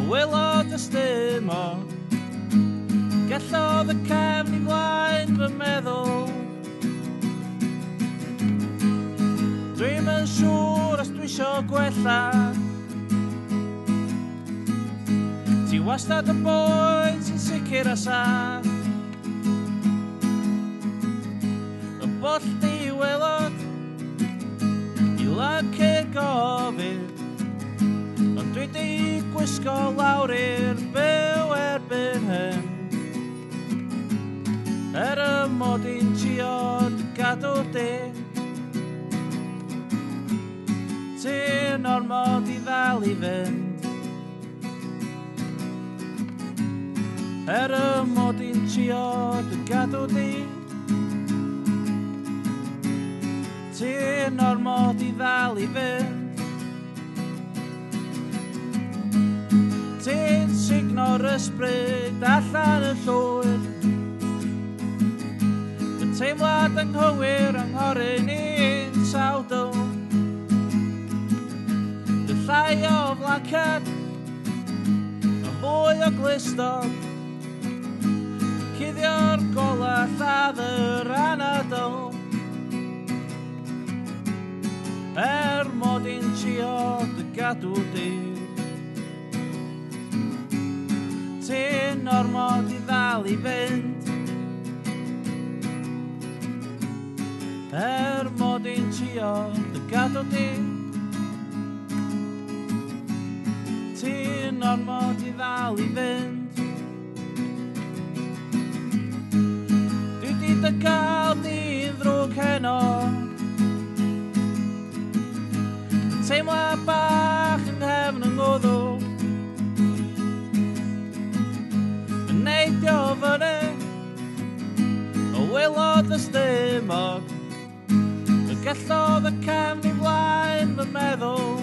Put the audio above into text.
Wylodd y stumog, gellodd y cefn i flaen fy meddwl. Dwi'm yn siŵr os dwi isio gwella. Ti wastad y boi sy'n sicr a saff. Y boll di wylod i lycu'r gofid, ond dwi di gwisgo lawr i'r byw erbyn hyn. Mod i'n trio gadw di, ti'n ormod i ddal i fynd. Mod i'n trio gadw di, ti'n ormod i ddal i fynd. Ti'n signo'r ysbryd allan y llwyr, teimlad anghywir anghorin i'n sawdw. Dy llai o flanced, a fwy o glistod, cuddio'r gola lladd yr anadl. Mod i'n trio dy gadw di, ti'n ormod i ddal i fynd. Mod i'n trio dy gadw di, ti'n ormod i ddal i fynd. Dwi di dy gael di ddrwg heno, teimla bach yn nghefn yng ngwddw, yn neidio fyny o wylodd y stumog, gellodd y cefn i flaen fy meddwl.